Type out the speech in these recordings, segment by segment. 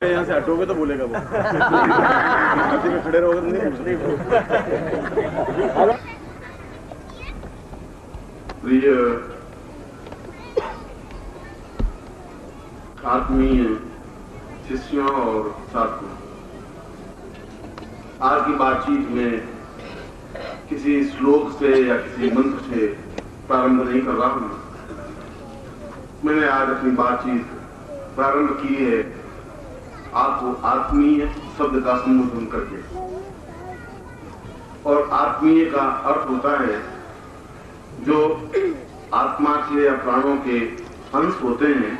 यहाँ से हटोगे तो बोलेगा वो। में खड़े रहोगे तो नहीं प्रिय आत्मीय शिष्यों और साथियों, आज की बातचीत में किसी श्लोक से या किसी मंत्र से प्रारंभ नहीं कर रहा हूं। मैंने आज अपनी बातचीत प्रारंभ की है आपको आत्मीय शब्द का संबोधन करके, और आत्मीय का अर्थ होता है जो आत्मा के या प्राणों के अंश होते हैं,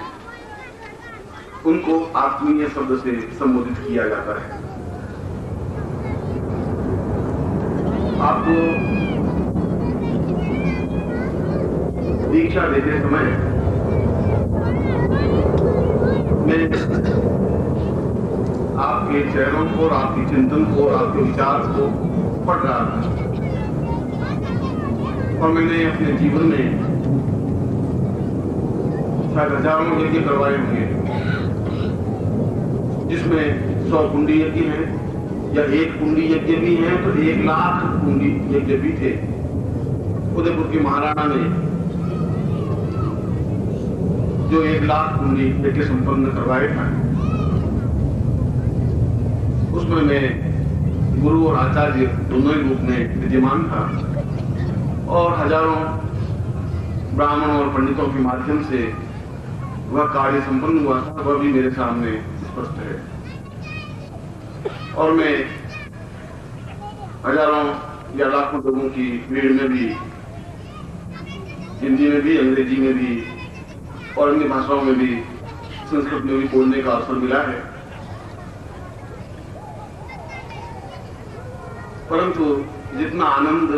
उनको आत्मीय शब्द से संबोधित किया जाता है। आपको दीक्षा देते समय मैं आपके चेहरों को, आपके चिंतन को, आपके विचार को पढ़ रहा था, और मैंने अपने जीवन में शायद हजारों यज्ञ करवाए होंगे, जिसमें 100 कुंडी यज्ञ हैं या 1 कुंडी यज्ञ भी हैं तो 1 लाख कुंडी यज्ञ भी थे। उदयपुर की महाराणा ने जो 1 लाख कुंडी यज्ञ संपन्न करवाए थे, उसमें मैं गुरु और आचार्य दोनों ही रूप में विद्यमान था, और हजारों ब्राह्मणों और पंडितों के माध्यम से वह कार्य संपन्न हुआ था। वह भी मेरे सामने स्पष्ट है, और मैं हजारों या लाखों लोगों की भीड़ में भी, हिंदी में भी, अंग्रेजी में भी और अन्य भाषाओं में भी, संस्कृत में भी बोलने का अवसर मिला है। परंतु जितना आनंद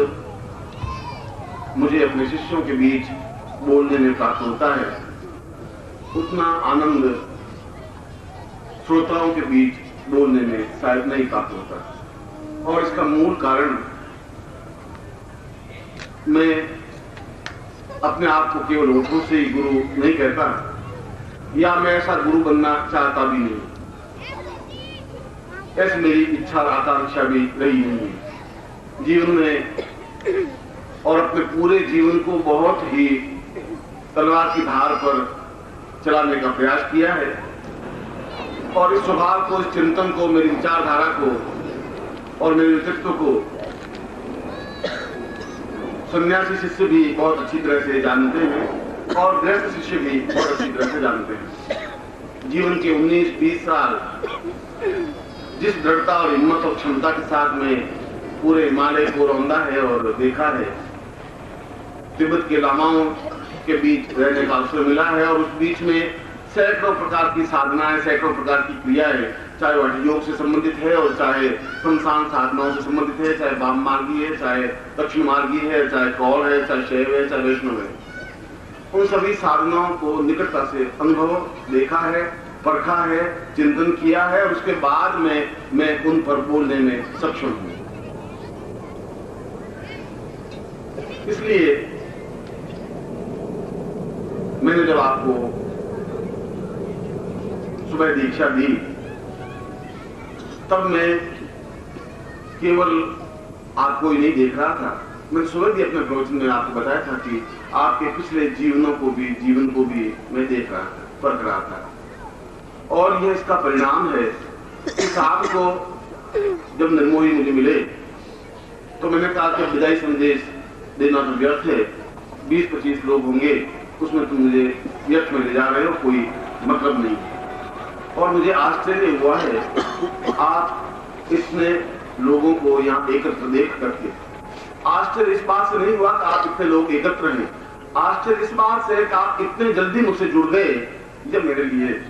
मुझे अपने शिष्यों के बीच बोलने में प्राप्त होता है, उतना आनंद श्रोताओं के बीच बोलने में शायद नहीं प्राप्त होता। और इसका मूल कारण, मैं अपने आप को केवल होठों से ही गुरु नहीं कहता, या मैं ऐसा गुरु बनना चाहता भी नहीं, ऐसी मेरी इच्छा और आकांक्षा भी रही नहीं है। जीवन में और अपने पूरे जीवन को बहुत ही तलवार की धार पर चलाने का प्रयास किया है, और इस स्वभाव को, इस चिंतन को, मेरी विचारधारा को और मेरे व्यक्तित्व को सन्यासी शिष्य भी बहुत अच्छी तरह से जानते हैं, और गृहस्थ शिष्य भी बहुत अच्छी तरह से जानते हैं। जीवन के 19-20 साल जिस दृढ़ता और हिम्मत और क्षमता के साथ में पूरे हिमालय को रौंदा है और देखा है, तिब्बत के लामाओं के बीच रहने का अवसर मिला है, और उस बीच में सैकड़ों प्रकार की साधनाएं, सैकड़ों प्रकार की क्रियाएं, चाहे वह योग से संबंधित है और चाहे संसान साधनाओं से संबंधित है, चाहे वाम मार्गी है, चाहे दक्षिण मार्गी है, चाहे कौल है, चाहे शैव है, चाहे वैष्णव है, उन सभी साधनाओं को निकटता से अनुभव देखा है, परखा है, चिंतन किया है, और उसके बाद में मैं उन पर बोलने में सक्षम हूं। इसलिए मैंने जब आपको सुबह दीक्षा दी, तब मैं केवल आपको ही नहीं देख रहा था। मैं सुबह भी अपने प्रवचन में आपको बताया था कि आपके पिछले जीवन को भी मैं देख रहा था, परख रहा था, और यह इसका परिणाम है कि साहब को जब निर्मोही मुझे मिले तो मैंने कहा कि विदाई संदेश देना तो व्यर्थ है, 20-25 लोग होंगे, उसमें तुम मुझे व्यर्थ में ले जा रहे हो, कोई मतलब नहीं है। और मुझे आश्चर्य हुआ है, आप इतने लोगों को यहाँ एकत्र देख करके, आश्चर्य इस बात से नहीं हुआ कि आप इतने लोग एकत्र हैं, आश्चर्य इस बात से कि आप इतने जल्दी मुझसे जुड़ गए। जब मेरे लिए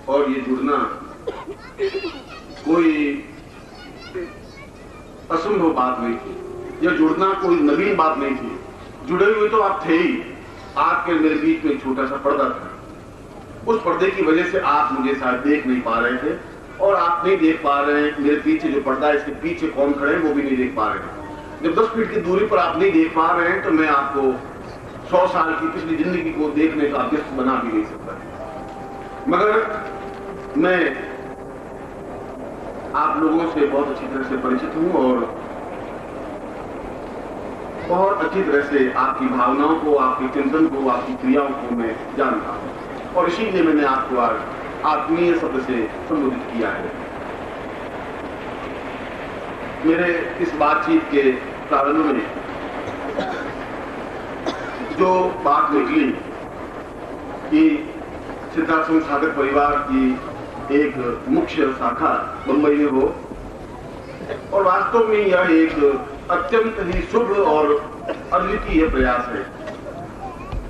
और ये जुड़ना कोई असंभव बात नहीं थी, यह जुड़ना कोई नवीन बात नहीं थी। जुड़े हुए तो आप थे ही, आपके मेरे बीच में एक छोटा सा पर्दा था, उस पर्दे की वजह से आप मुझे शायद देख नहीं पा रहे थे, और आप नहीं देख पा रहे हैं मेरे पीछे जो पर्दा है, इसके पीछे कौन खड़े हैं वो भी नहीं देख पा रहे हैं। जब 10 फीट की दूरी पर आप नहीं देख पा रहे हैं तो मैं आपको 100 साल की पिछली जिंदगी को देखने का अभ्यस्त बना भी नहीं सकता। मगर मैं आप लोगों से बहुत अच्छी तरह से परिचित हूं और बहुत अच्छी तरह से आपकी भावनाओं को, आपके चिंतन को, आपकी क्रियाओं को मैं जानता हूं और इसीलिए मैंने आपको आज आत्मीय शब्द से संबोधित किया है। मेरे इस बातचीत के प्रारंभ में जो बात निकली कि सिद्धार्थ सागर परिवार की एक मुख्य शाखा मुंबई में हो, और वास्तव में यह एक अत्यंत ही शुभ और अद्वितीय प्रयास है।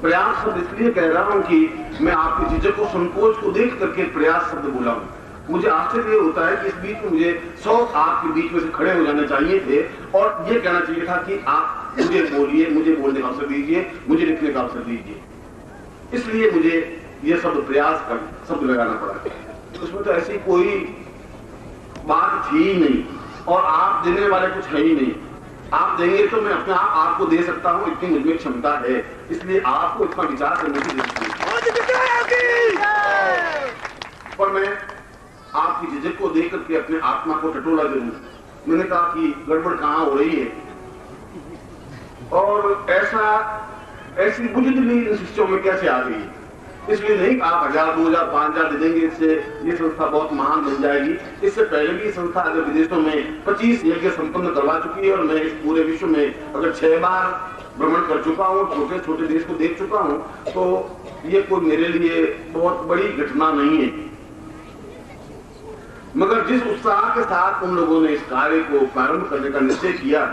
प्रयास शब्द इसलिए कह रहा हूं कि मैं आपकी झिझक को, संकोच को देख करके प्रयास शब्द बोला हूं। मुझे आश्चर्य होता है कि इस बीच में मुझे 100 आपके बीच में से खड़े हो जाने चाहिए थे और ये कहना चाहिए था कि आप मुझे बोलिए, मुझे बोलने का अवसर दीजिए, मुझे लिखने का अवसर दीजिए। इसलिए मुझे यह शब्द प्रयास का शब्द लगाना पड़ा। उसमें तो ऐसी कोई बात थी ही नहीं और आप देने वाले कुछ है ही नहीं। आप देंगे तो मैं अपने आप आपको दे सकता हूं, इतनी मुझमें क्षमता है। इसलिए आपको इतना विचार करने की जरूरत है। पर मैं आपकी झिझक को देख करके अपने आत्मा को टटोला जरूर। मैंने कहा कि गड़बड़ कहां हो रही है, और ऐसी बुझदिली इन शिष्यों में कैसे आ गई। इसलिए नहीं आप 1000, 2000, 5000 दे देंगे, इससे ये संस्था बहुत महान बन जाएगी। इससे पहले भी संस्था अगर विदेशों में 25 यज्ञ संपन्न करवा चुकी है और मैं इस पूरे विश्व में अगर 6 बार भ्रमण कर चुका हूँ, छोटे छोटे देश को देख चुका हूँ, तो ये कोई मेरे लिए बहुत बड़ी घटना नहीं है। मगर जिस उत्साह के साथ उन लोगों ने इस कार्य को प्रारंभ करने का निश्चय किया,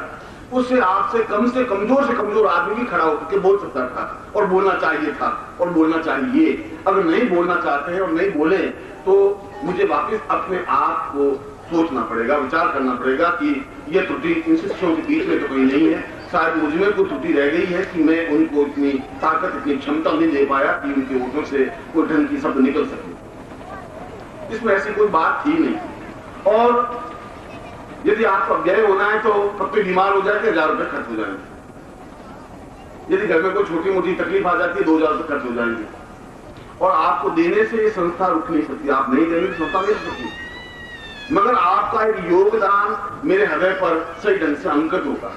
उससे आपसे कम से कमजोर आदमी भी खड़ा होकर के बोल सकता था और बोलना चाहिए था और बोलना चाहिए। अगर नहीं बोलना चाहते हैं और नहीं बोले तो मुझे वापस अपने आप को सोचना पड़ेगा, विचार करना पड़ेगा कि यह त्रुटि इन शिष्यों के बीच में तो कहीं नहीं है। शायद मुझ में कोई त्रुटि रह गई है कि मैं उनको इतनी ताकत, इतनी क्षमता नहीं दे पाया कि उनके होठों से कोई ढंग की शब्द निकल सके। इसमें ऐसी कोई बात थी नहीं। और यदि आपको अव्यय होना है तो पत्नी बीमार हो जाए तो 1000 रुपए खर्च हो जाएंगे। यदि घर में कोई छोटी मोटी तकलीफ आ जाती है 2000 रुपए खर्च हो जाएंगे। और आपको देने से ये संस्था रुक नहीं सकती। आप नहीं देंगे तो संस्था नहीं रुक सकती। मगर आपका एक योगदान मेरे हृदय पर सही ढंग से अंकित होगा।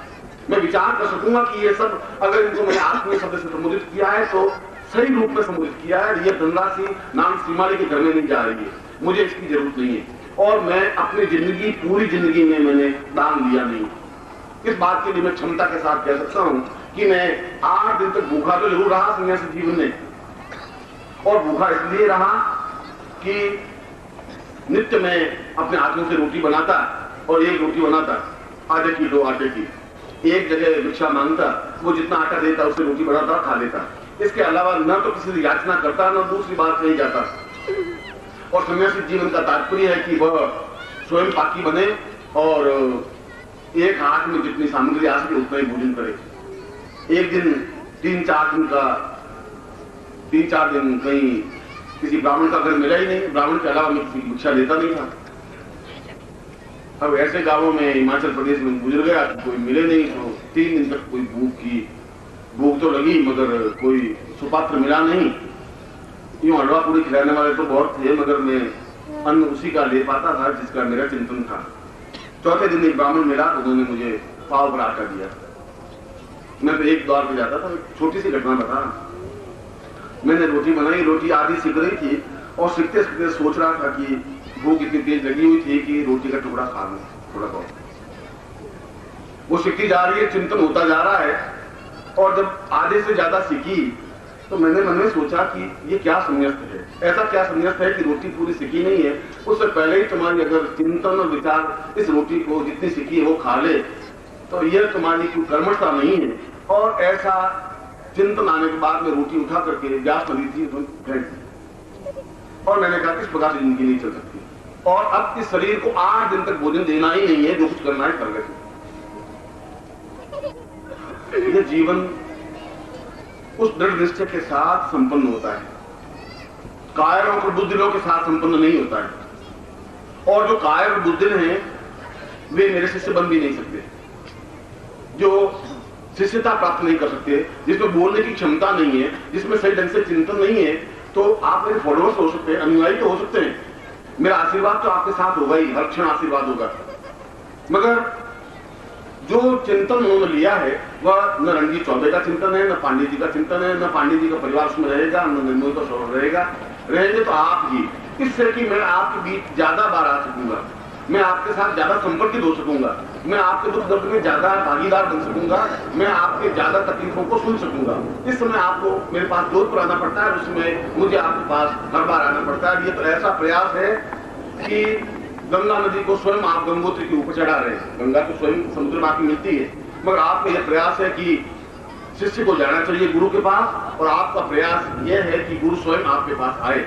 मैं विचार कर सकूंगा कि ये सब अगर इनको मैंने आत्मीय शब्द से संबोधित किया है तो सही रूप में संबोधित किया है। ये धनराशि नाम सीमाली के घर में नहीं जा रही है, मुझे इसकी जरूरत नहीं है। और मैं अपनी जिंदगी, पूरी जिंदगी में मैंने दान लिया नहीं। इस बात के लिए मैं क्षमता के साथ कह सकता हूं कि मैं 8 दिन तक भूखा तो जरूर रहा सन्यासी जीवन में, और भूखा इसलिए रहा कि नित्य मैं अपने हाथों से रोटी बनाता और एक रोटी बनाता आधे किलो आटे की। एक जगह भिक्षा मांगता, वो जितना आटा देता उससे रोटी बनाता, खा लेता। इसके अलावा न तो किसी से याचना करता, न दूसरी बात नहीं जाता। और सन्यासी जीवन का तात्पर्य है कि वह स्वयं पाकी बने और एक हाथ में जितनी सामग्री आ सके उतना ही भोजन करे। एक दिन 3-4 दिन कहीं किसी ब्राह्मण का घर मिला ही नहीं। ब्राह्मण के अलावा मैं किसी की भिक्षा देता नहीं था। अब ऐसे गांवों में हिमाचल प्रदेश में गुजर गया, कोई मिले नहीं, तो 3 दिन तक कोई भूख तो लगी मगर कोई सुपात्र मिला नहीं। यूं हलवा पूरी खिलाने वाले तो बहुत थे, मगर मैं अन्न उसी का ले पाता था जिसका मेरा चिंतन था। चौथे दिन एक ब्राह्मण मिला तो उन्होंने मुझे पाव पर आटा दिया। मैं तो एक द्वार पे जाता था। छोटी सी घटना बता, मैंने रोटी बनाई, रोटी आधी सिक रही थी और सिकते सिकते सोच रहा था कि भूख इतनी तेज लगी हुई थी कि रोटी का टुकड़ा खा लूं थोड़ा बहुत। वो सिकती जा रही है, चिंतन होता जा रहा है, और जब आधे से ज्यादा सिकी तो मैंने मन में सोचा कि ये क्या संन्यास्त है। ऐसा क्या संन्यास्त है कि रोटी पूरी सिकी नहीं है, उससे पहले ही तुम्हारी अगर चिंतन और विचार इस रोटी को जितनी सिकी है वो खा ले तो यह तुम्हारी कोई कर्मठता नहीं है। और ऐसा चिंतन आने के बाद में रोटी उठा करके व्यास नदी थी फेंक दी। और मैंने कहा इस प्रकार से जिंदगी नहीं चल सकती, और अब इस शरीर को 8 दिन तक भोजन देना ही नहीं है, जो कुछ करना है कर लेते। यह जीवन उस दृढ़ निश्चय के साथ संपन्न होता है, कायर और बुद्धिलों के साथ संपन्न नहीं होता है। और जो कायर और बुद्धिल हैं वे मेरे शिष्य बन भी नहीं सकते। जो शिष्यता प्राप्त नहीं कर सकते, जिसमें बोलने की क्षमता नहीं है, जिसमें सही ढंग से चिंतन नहीं है, तो आप मेरे फॉलोअर्स हो सकते हैं, अनुयायी तो हो सकते हैं, मेरा आशीर्वाद तो आपके साथ होगा ही, हर क्षण आशीर्वाद होगा, मगर जो चिंतन उन्होंने लिया है वह न रणजीत चौबे का चिंतन है, न पांडे जी का चिंतन है, न पांडे जी का परिवार उसमें रहेगा, न निर्मोही का स्वभाव रहेगा। रहेंगे तो आप ही, इससे कि मैं आपके बीच ज्यादा बार आ सकूंगा, मैं आपके साथ ज्यादा संपर्कित हो सकूंगा, मैं आपके दुख दर्द में ज्यादा भागीदार बन सकूंगा, मैं आपके ज्यादा तकलीफों को सुन सकूंगा। इस समय आपको मेरे पास जोधपुर आना पड़ता है, उसमें मुझे आपके पास हर बार आना पड़ता है। ये तो ऐसा प्रयास है कि गंगा नदी को स्वयं आप गंगोत्री के ऊपर चढ़ा रहे हैं। गंगा तो स्वयं समुद्र में आपकी मिलती है, मगर आपका यह प्रयास है कि शिष्य को जाना चाहिए गुरु के पास, और आपका प्रयास यह है कि गुरु स्वयं आपके पास आए।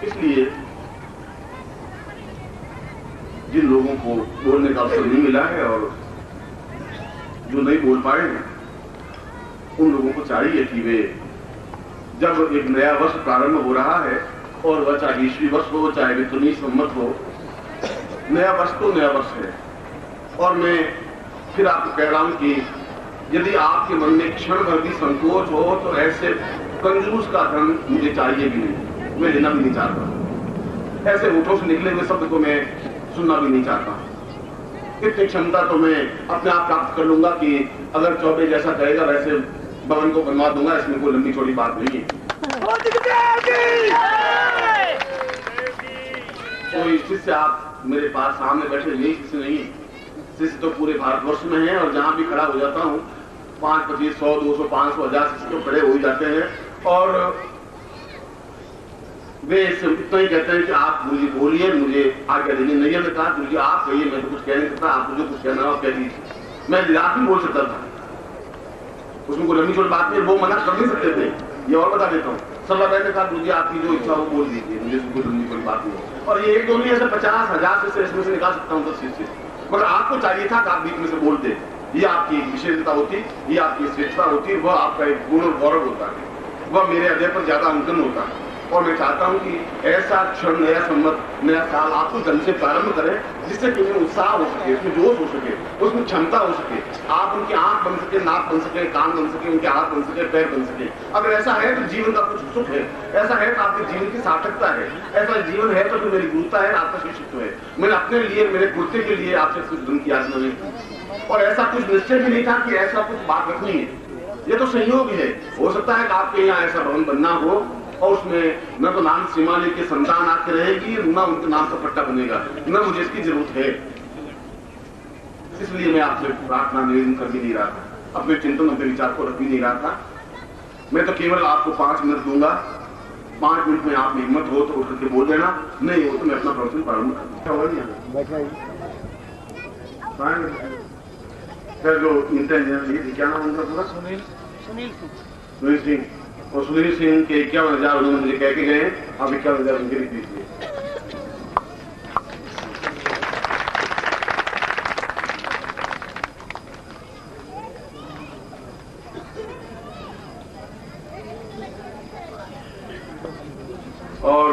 इसलिए जिन लोगों को बोलने का अवसर नहीं मिला है और जो नहीं बोल पाए हैं, उन लोगों को चाहिए कि वे, जब एक नया वर्ष प्रारंभ हो रहा है, और वह चाहे ईस्वी वर्ष हो, चाहे विक्रमी संवत हो, नया वर्ष तो नया वर्ष है। और मैं फिर आपको कह रहा हूं कि यदि आपके मन में क्षण भर भी संकोच हो, तो ऐसे कंजूस का धन मुझे चाहिए भी नहीं, मैं लेना भी नहीं चाहता। ऐसे होठों से निकले हुए शब्द को मैं सुनना भी नहीं चाहता। इतनी क्षमता तो मैं अपने आप प्राप्त कर लूंगा कि अगर चौबे जैसा कहेगा वैसे भवन को बनवा दूंगा, इसमें कोई लंबी चौड़ी बात नहीं है। कोई शिष्य आप मेरे पास सामने बैठे यही शिष्य नहीं है, शिष्य तो पूरे भारतवर्ष में है, और जहां भी खड़ा हो जाता हूं 5, 25, 100, 200, 500, 1000 शिष्य तो खड़े हो ही जाते हैं, और वे इतना ही कहते हैं कि आप मुझे बोलिए, मुझे आज्ञा देनी नहीं है। कहा गुरु जी आप कहिए, मैं तो कुछ कह नहीं सकता, आप मुझे कुछ कहना हो कह दीजिए। मैं निराश भी बोल सकता था, उसमें कोई लंबी छोटी बात नहीं, वो मना कर नहीं सकते थे। ये और बता देता हूँ, सल्ला बैठ ने कहा गुरु जी आपकी जो इच्छा हो बोल दीजिए, मुझे कोई लंबी छोटी बात नहीं हो। और ये एक दो नहीं, ऐसे 50,000 से इसमें से निकाल सकता हूँ 10 शिष्य, मगर आपको चाहिए था कि आप बीच में से बोलते। ये आपकी विशेषता होती, ये आपकी श्रेष्ठता होती, वह आपका एक गुण और गौरव होता है, वह मेरे हृदय पर ज्यादा अंकन होता है। और मैं चाहता हूं कि ऐसा क्षण, नया संवत, नया साल आप उस ढंग से प्रारंभ करें जिससे कि उन्हें उत्साह हो सके, उसमें जोश हो सके, उसमें क्षमता हो सके, आप उनकी आंख बन सके, नाक बन सके, कान बन सके, उनके हाथ बन सके, पैर बन सके। अगर ऐसा है तो जीवन का कुछ सुख है, ऐसा है तो आपके जीवन की सार्थकता है, ऐसा जीवन है तो मेरी गुरुता है, आपका शिष्यत्व है। मैंने अपने लिए, मेरे कुर्ते के लिए आपसे कुछ धन की याचना नहीं की, और ऐसा कुछ निश्चय भी नहीं था कि ऐसा कुछ बात रखनी है। ये तो संयोग है, हो सकता है कि आपके यहाँ ऐसा भवन बनना हो, और उसमें न तो नाम सीमाली के संतान आके रहेगी, न उनके नाम का पट्टा बनेगा, न मुझे इसकी जरूरत है। इसलिए मैं आपसे प्रार्थना निवेदन कर भी नहीं रहा था, अपने चिंतन, अपने विचार को रख भी नहीं रहा था। मैं तो केवल आपको 5 मिनट दूंगा, 5 मिनट में आप में हिम्मत हो तो उठ करके बोल देना, नहीं हो तो मैं अपना प्रवचन प्रारंभ कर जो इंटेलिजेंस, क्या नाम उनका पूरा? सुनील सिंह। और सुनील सिंह के 51,000 उन्होंने मुझे कह के गए, आप 51,000 उनके लिए दीजिए। और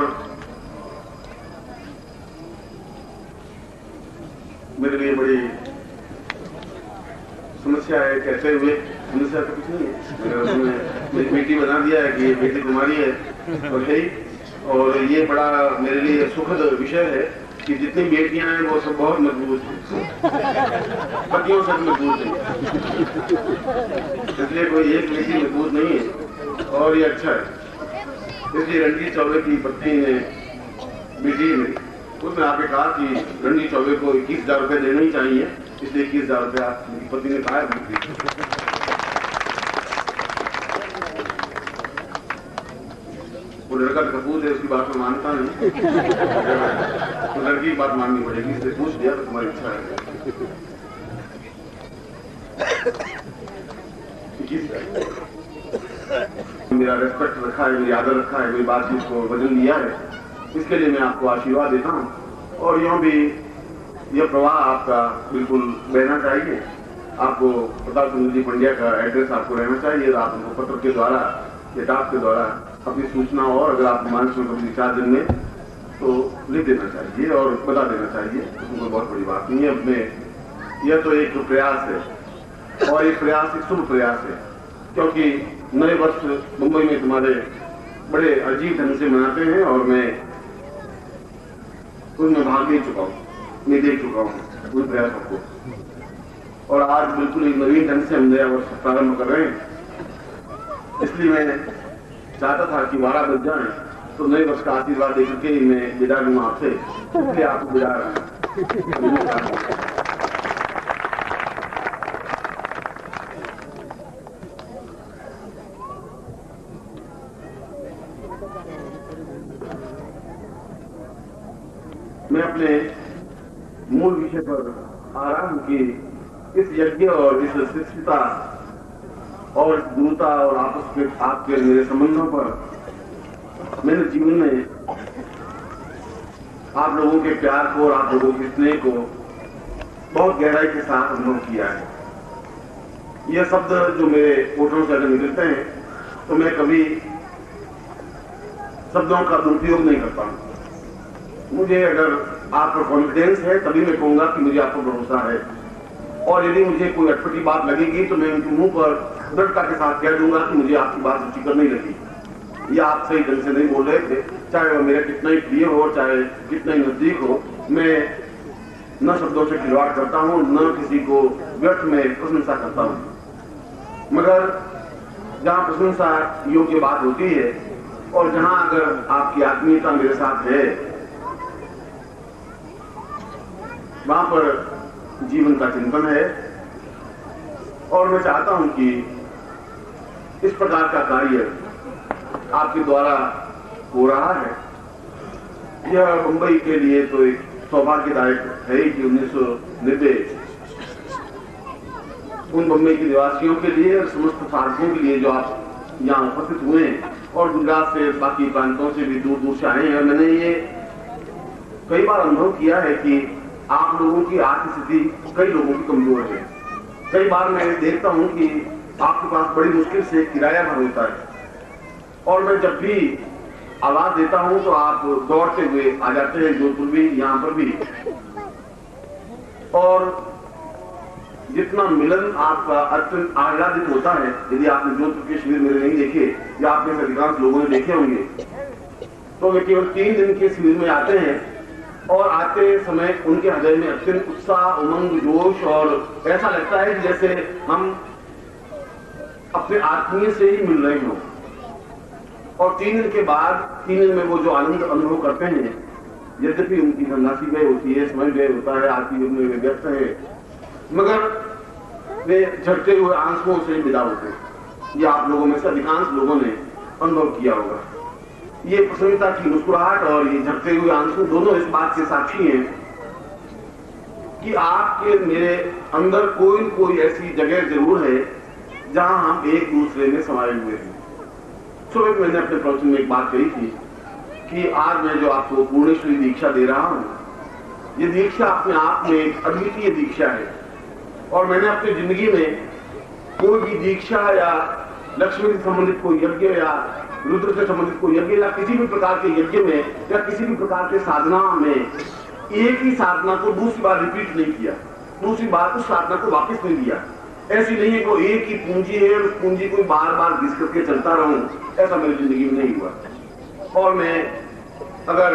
मेरे लिए बड़ी समस्या है, कैसे हुए, समस्या तो कुछ नहीं है, एक बेटी बना दिया है कि ये बेटी तुम्हारी है, और है ही। और ये बड़ा मेरे लिए सुखद विषय है कि जितनी बेटियां हैं वो सब बहुत मजबूत हैं, पतियों से मजबूत है, इसलिए कोई एक बेटी मजबूत नहीं है, और ये अच्छा है। इसलिए रणजीत चौबे की पत्नी ने, बेटी है मेरी, उसने आपने कहा कि रणजीत चौबे को 21,000 रुपये देने ही चाहिए, इसलिए 21,000 रुपया मेरी पत्नी ने कहा। वो लड़का कपूर है, उसकी बात में मानता नहीं, तो लड़की की बात माननी पड़ेगी, इसलिए पूछ दिया तो तुम्हारी इच्छा है। मेरा रेस्पेक्ट रखा है, मेरी आदर रखा है, मेरी बातचीत को वजन दिया है, इसके लिए मैं आपको आशीर्वाद देता हूँ। और यूं भी यह प्रवाह आपका बिल्कुल बहना चाहिए। आपको प्रताप चंद्र जी पंड्या का एड्रेस आपको रहना चाहिए, आप उनको पत्र के द्वारा या डाक के द्वारा अपनी सूचना, और अगर आप मानस में कभी 4 दिन में तो लिख देना चाहिए और बता देना चाहिए, उसमें कोई बहुत बड़ी बात नहीं है। अपने यह तो एक प्रयास है, और एक प्रयास एक शुभ प्रयास है, क्योंकि नए वर्ष मुंबई में तुम्हारे बड़े अजीब ढंग से मनाते हैं और मैं उसमें भाग ले चुका हूँ, मैं देख चुका हूँ उन प्रयासों को। और आज बिल्कुल एक नवीन ढंग से हम नया वर्ष प्रारंभ कर रहे हैं। इसलिए मैं चाहता था कि 12 बज जाए तो नए वर्ष का आशीर्वाद देकर के मैं विदा लूँ आपसे, इसलिए आपको विदा रहा है। मैं अपने मूल विषय पर आ रहा हूं कि इस यज्ञ और इस शिष्टता और गुरुता और आपस में आपके मेरे संबंधों पर मैंने जीवन में आप लोगों के प्यार को और आप लोगों के स्नेह को बहुत गहराई के साथ अनुभव किया है। यह शब्द जो मेरे ओठों से अगर निकलते हैं तो मैं कभी शब्दों का दुरुपयोग नहीं करता हूं। मुझे अगर आप पर कॉन्फिडेंस है तभी मैं कहूंगा कि मुझे आप पर भरोसा है, और यदि मुझे कोई अटपटी बात लगेगी तो मैं उनके मुंह पर दृढ़ता के साथ कह दूंगा कि मुझे आपकी बात रुचिकर नहीं लगी, या आप सही ढंग से नहीं बोल रहे थे, चाहे वह मेरा कितना ही प्रिय हो, चाहे कितना ही नजदीक हो। मैं न शब्दों से खिलवाड़ करता हूं, न किसी को व्यर्थ में प्रशंसा करता हूं, मगर जहां प्रशंसा योग्य बात होती है और जहां अगर आपकी आत्मीयता मेरे साथ है वहां पर जीवन का चिंतन है। और मैं चाहता हूं कि इस प्रकार का कार्य आपके द्वारा हो रहा है। यह मुंबई के लिए तो एक सौभाग्यदायक है कि 1990 उन मुंबई के निवासियों के लिए और समस्त साधकों के लिए जो आप यहाँ उपस्थित हुए हैं और गुजरात से बाकी प्रांतों से भी दूर दूर से आए हैं। मैंने ये कई बार अनुभव किया है कि आप लोगों की आर्थिक स्थिति कई लोगों की कमजोर है। कई बार मैं देखता हूं कि आपके पास बड़ी मुश्किल से किराया भर होता है, और मैं जब भी आवाज देता हूं तो आप दौड़ते हुए आ जाते हैं, जोधपुर भी, यहां पर भी। और जितना मिलन आपका अत्यंत आह्लादित होता है, यदि आपने जोधपुर के शिविर मेरे नहीं देखे या आपने अधिकांश लोगों ने देखे होंगे, तो वे केवल 3 दिन के शिविर में आते हैं और आते समय उनके हृदय में अत्यंत उत्साह, उमंग, जोश, और ऐसा लगता है कि जैसे हम अपने आत्मीय से ही मिल रहे हों। और 3 दिन के बाद, 3 दिन में वो जो आनंद अनुभव करते हैं, यद्यपि उनकी धनराशि व्यय होती है, समय व्यय होता है, आर्थिक युग में वे व्यस्त है, मगर वे झटते हुए आंसुओं से विदा होते हैं। ये आप लोगों में से अधिकांश लोगों ने अनुभव किया होगा। ये प्रसन्नता की मुस्कुराहट और ये झटते हुए आंसू दोनों इस बात के साक्षी हैं कि आपके मेरे अंदर कोई न कोई ऐसी जगह जरूर है जहां हम एक दूसरे में समाये हुए हैं। सुबह मैंने अपने प्रवचन में एक बात कही थी कि आज मैं जो आपको पूर्णेश्वरी दीक्षा दे रहा हूं, ये दीक्षा अपने आप में एक अद्वितीय दीक्षा है। और मैंने अपनी जिंदगी में कोई भी दीक्षा या लक्ष्मी से संबंधित कोई यज्ञ या रुद्र से संबंधित कोई यज्ञ या किसी भी प्रकार के यज्ञ में या किसी भी प्रकार के साधना में एक ही साधना को दूसरी बार रिपीट नहीं किया, दूसरी बार उस साधना को वापस नहीं दिया। ऐसी नहीं है कि एक ही पूंजी है और पूंजी को बार बार घिस करके चलता रहूं, ऐसा मेरी जिंदगी में नहीं हुआ। और मैं अगर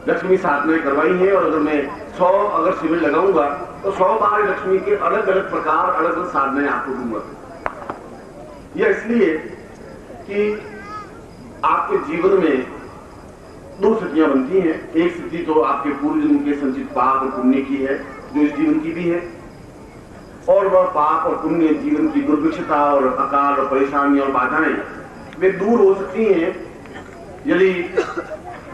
लक्ष्मी साधनाएं करवाई है और अगर मैं 100 अगर शिविर लगाऊंगा तो 100 बार लक्ष्मी के अलग अलग प्रकार, अलग अलग साधनाएं आपको दूंगा। यह इसलिए कि आपके जीवन में 2 स्थितियां बनती हैं। एक स्थिति तो आपके पूर्व जन्म के संचित पाप और पुण्य की है, जो इस जीवन की भी है, और वह पाप और पुण्य जीवन की दुर्भिक्षता और अकाल और परेशानियां और बाधाएं वे दूर हो सकती हैं यदि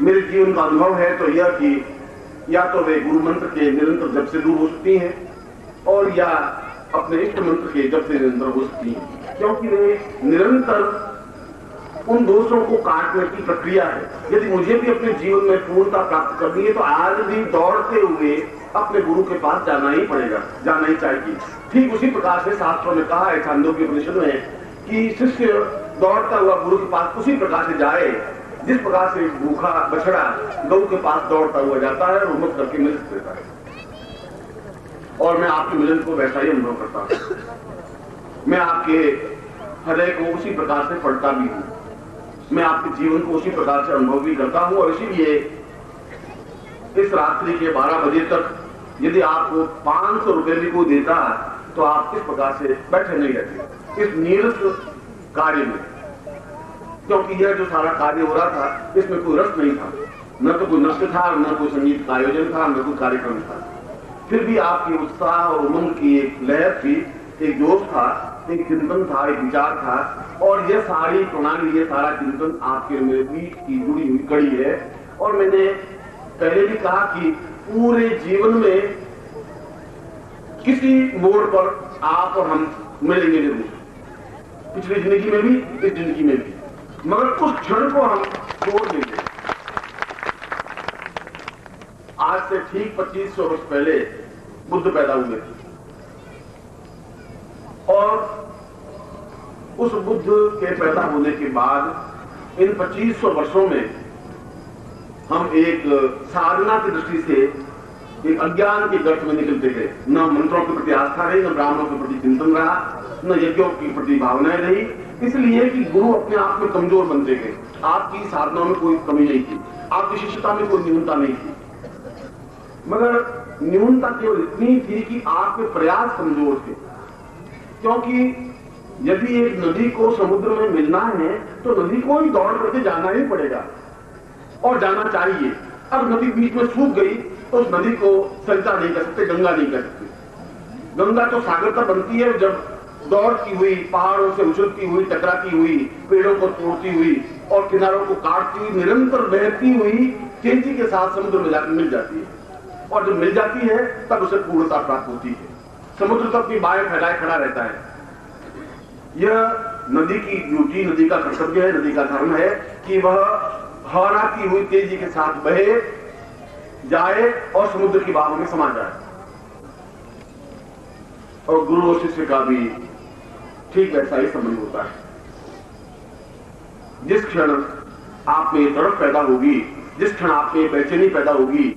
मेरे जीवन का अनुभव है तो यह कि या तो वे गुरु मंत्र के निरंतर जप से दूर हो सकती हैं और या अपने इष्ट मंत्र के जप से निरंतर हो सकती हैं, क्योंकि वे निरंतर उन दोषों को काटने की प्रक्रिया है। यदि मुझे भी अपने जीवन में पूर्णता प्राप्त करनी है तो आज भी दौड़ते हुए अपने गुरु के पास जाना ही पड़ेगा, जाना ही चाहिए। ठीक उसी प्रकार से शास्त्रों में कहा है, छांदोग्य उपनिषद में, कि शिष्य दौड़ता हुआ गुरु के पास उसी प्रकार से जाए जिस प्रकार से भूखा बछड़ा गऊ के पास दौड़ता हुआ जाता है और हिम्मत करके मिल देता है। और मैं आपके मिलन को वैसा ही अनुभव करता हूं। मैं आपके हृदय को उसी प्रकार से पढ़ता भी हूं, मैं आपके जीवन को उसी प्रकार से अनुभव भी करता हूं। और इसीलिए इस रात्रि के 12 बजे तक यदि आपको 500 रुपए भी कोई देता है तो आप इस प्रकार से बैठे नहीं रहते इस नीरस कार्य में, क्योंकि यह जो सारा कार्य हो रहा था इसमें कोई रस नहीं था, न तो कोई नृत्य था, न कोई संगीत का आयोजन था, न कोई कार्यक्रम था। फिर भी आपकी उत्साह और उमंग की एक लहर थी, एक जोश था, एक चिंतन था, एक विचार था। और यह सारी प्रणाली, ये सारा चिंतन आपके मेरे बीच की जुड़ी हुई कड़ी है। और मैंने पहले भी कहा कि पूरे जीवन में किसी मोड़ पर आप और हम मिलेंगे जरूर, पिछली जिंदगी में भी, इस जिंदगी में भी, मगर उस क्षण को हम छोड़ देंगे। आज से ठीक 2500 वर्ष पहले बुद्ध पैदा हुए थे और उस बुद्ध के पैदा होने के बाद इन 2500 वर्षों में हम एक साधना की दृष्टि से एक अज्ञान के गर्त में निकलते गए। न मंत्रों के प्रति आस्था रही, न ब्राह्मणों के प्रति चिंतन रहा, न यज्ञों की प्रति भावनाएं रही, इसलिए कि गुरु अपने आप में कमजोर बनते गए। आपकी साधना में कोई कमी नहीं थी, आपकी शिष्यता में कोई न्यूनता नहीं थी, मगर न्यूनता केवल इतनी थी कि आपके प्रयास कमजोर थे। क्योंकि यदि एक नदी को समुद्र में मिलना है तो नदी को ही दौड़ करके जाना ही पड़ेगा और जाना चाहिए। अब नदी बीच में सूख गई तो उस नदी को सरिता नहीं कर सकते, गंगा नहीं कर सकते। गंगा तो सागर तक बनती है जब दौड़ती हुई, पहाड़ों से उछलती हुई, टकराती हुई, पेड़ों को तोड़ती हुई और किनारों को काटती हुई, निरंतर बहती हुई तेजी के साथ समुद्र में जाकर मिल जाती है। और जब मिल जाती है तब उसे पूर्णता प्राप्त होती है। समुद्र तक भी बाएं फैलाए खड़ा रहता है। यह नदी की ड्यूटी, नदी का कर्तव्य है, नदी का धर्म है कि वह हराती हुई तेजी के साथ बहे जाए और समुद्र की बहाव में समा जाए। और गुरु और शिष्य का भी ठीक वैसा ही संबंध होता है। जिस क्षण आप में तड़प पैदा होगी, जिस क्षण आप में बेचैनी पैदा होगी,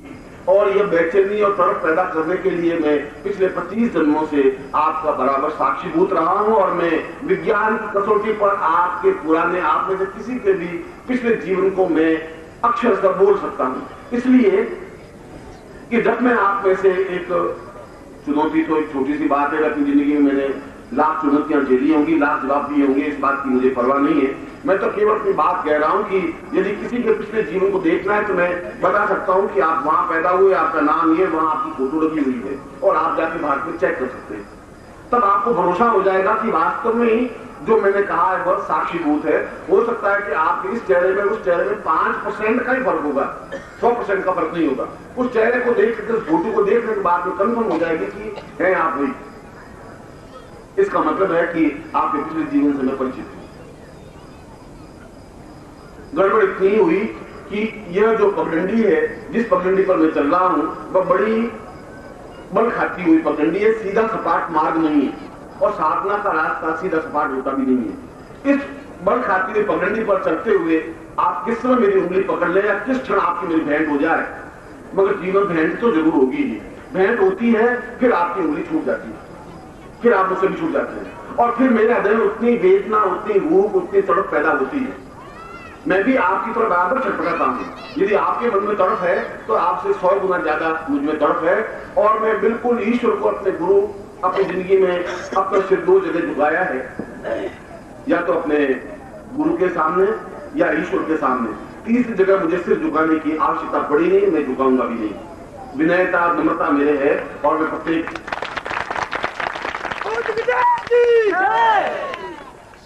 और यह बेचैनी और तड़प पैदा करने के लिए मैं पिछले 25 जन्मों से आपका बराबर साक्षीभूत रहा हूं। और मैं विज्ञान की कसौटी पर आपके पुराने, आप में से किसी के भी पिछले जीवन को मैं अक्षर से बोल सकता हूं। इसलिए कि जब मैं आप में से एक चुनौती, तो एक छोटी सी बात है, अपनी जिंदगी में मैंने लाख चुनौतियां झेली होंगी, लाख जवाब दिए होंगे, इस बात की मुझे परवाह नहीं है। मैं तो केवल अपनी बात कह रहा हूं कि यदि किसी के पिछले जीवन को देखना है तो मैं बता सकता हूं कि आप वहां पैदा हुए, आपका नाम ये, वहां आपकी फोटो लगी हुई है और आप जाके भारत में चेक कर सकते हैं। तब आपको भरोसा हो जाएगा कि वास्तव में ही जो मैंने कहा है वह साक्षीभूत है। हो सकता है कि आपके इस चेहरे में, उस चेहरे में 5% का ही फर्क होगा, 100% का फर्क नहीं होगा। उस चेहरे को देख करके, उस फोटो को देखने के बाद में कन्फर्म हो जाएगी कि है आप वही। इसका मतलब है कि आपके पिछले जीवन से मैं परिचित हूं। गड़बड़ इतनी हुई कि यह जो पगडंडी है, जिस पगडंडी पर मैं चल रहा हूं, वह बड़ी बल खाती हुई पगडंडी है, सीधा सपाट मार्ग नहीं है और साधना का रास्ता सीधा सपाट होता भी नहीं है। इस बल खाती हुई पगडंडी पर चलते हुए आप किस समय मेरी उंगली पकड़ ले या किस क्षण आपकी मेरी भेंट हो जाए, मगर जीवन भेंट तो जरूर होगी ही। भेंट होती है, फिर आपकी उंगली छूट जाती है, फिर आप मुझसे भी छूट जाते हैं और फिर मेरे हृदय में उतनी वेदना, उतनी भूख, उतनी तड़प पैदा होती है। मैं भी आपकी तरफ बराबर छटपटाता हूं। यदि आपके मन में तड़प है तो आपसे 100 गुना ज्यादा मुझ में तड़प है। और मैं बिल्कुल ईश्वर को, अपने गुरु, अपनी जिंदगी में अपना सिर 2 जगह झुकाया है, या तो अपने गुरु के सामने या ईश्वर के सामने। तीसरी जगह मुझे सिर झुकाने की आवश्यकता पड़ी नहीं, मैं झुकाऊंगा भी नहीं। विनयता, नम्रता मेरे है और मैं प्रत्येक,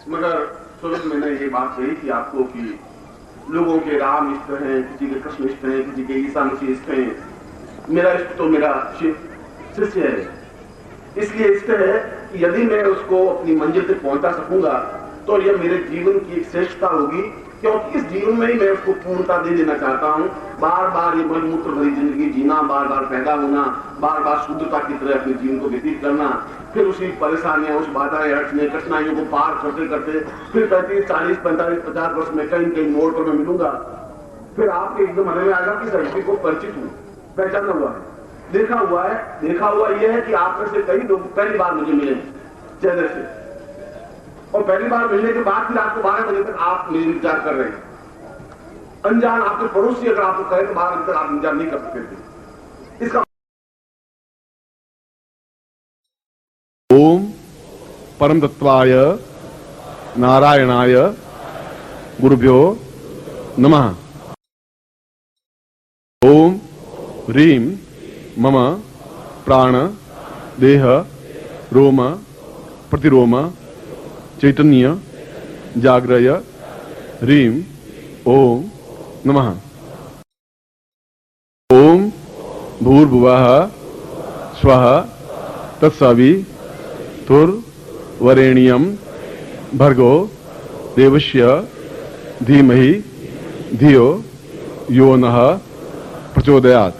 मगर सुबह मैंने ये बात कही थी आपको कि लोगों के राम इष्ट हैं, किसी के कृष्ण इष्ट हैं, किसी के ईसा मसीह इष्ट हैं। मेरा इष्ट तो मेरा शिष्य है। इसलिए इष्ट है कि यदि मैं उसको अपनी मंजिल तक पहुंचा सकूंगा तो यह मेरे जीवन की एक श्रेष्ठता होगी, क्योंकि इस जीवन में ही मैं उसको पूर्णता दे देना चाहता हूं। बार बार ये मलमूत्र भरी जिंदगी जीना, बार बार पैदा होना, बार बार शुद्धता की तरह अपने जीवन को व्यतीत करना, फिर उसी परेशानियां, उस बाधाएं, अड़चने, कठिनाइयों को पार करते करते फिर 35, 40, 45, 50 वर्ष में कहीं कहीं मोड़ पर मैं मिलूंगा। फिर आपके एकदम मन में आएगा कि धरती को परिचित हूं, पहचाना हुआ है। देखा हुआ यह है कि आप में से कई लोग पहली बार मुझे मिले चेन्नई से, और पहली बार मिलने के बाद फिर आपको 12 बजे तक आप मेरी इंतजार कर रहे हैं। अनजान आपके पड़ोसी अगर आपको कहे तो 12 बजे तक आप इंतजार नहीं कर सकते थे। इसका ओम परम तत्वाय नारायणाय गुरुभ्यो नमः। ओम ह्रीं मम प्राण देह रोम प्रतिरोम चैतन्य जाग्रय ह्रीं ओम नमः। ओम भूर्भुवः स्वः तत्सवितुर्वरेण्यं भर्गो देवस्य धीमहि धियो यो नः प्रचोदयात्।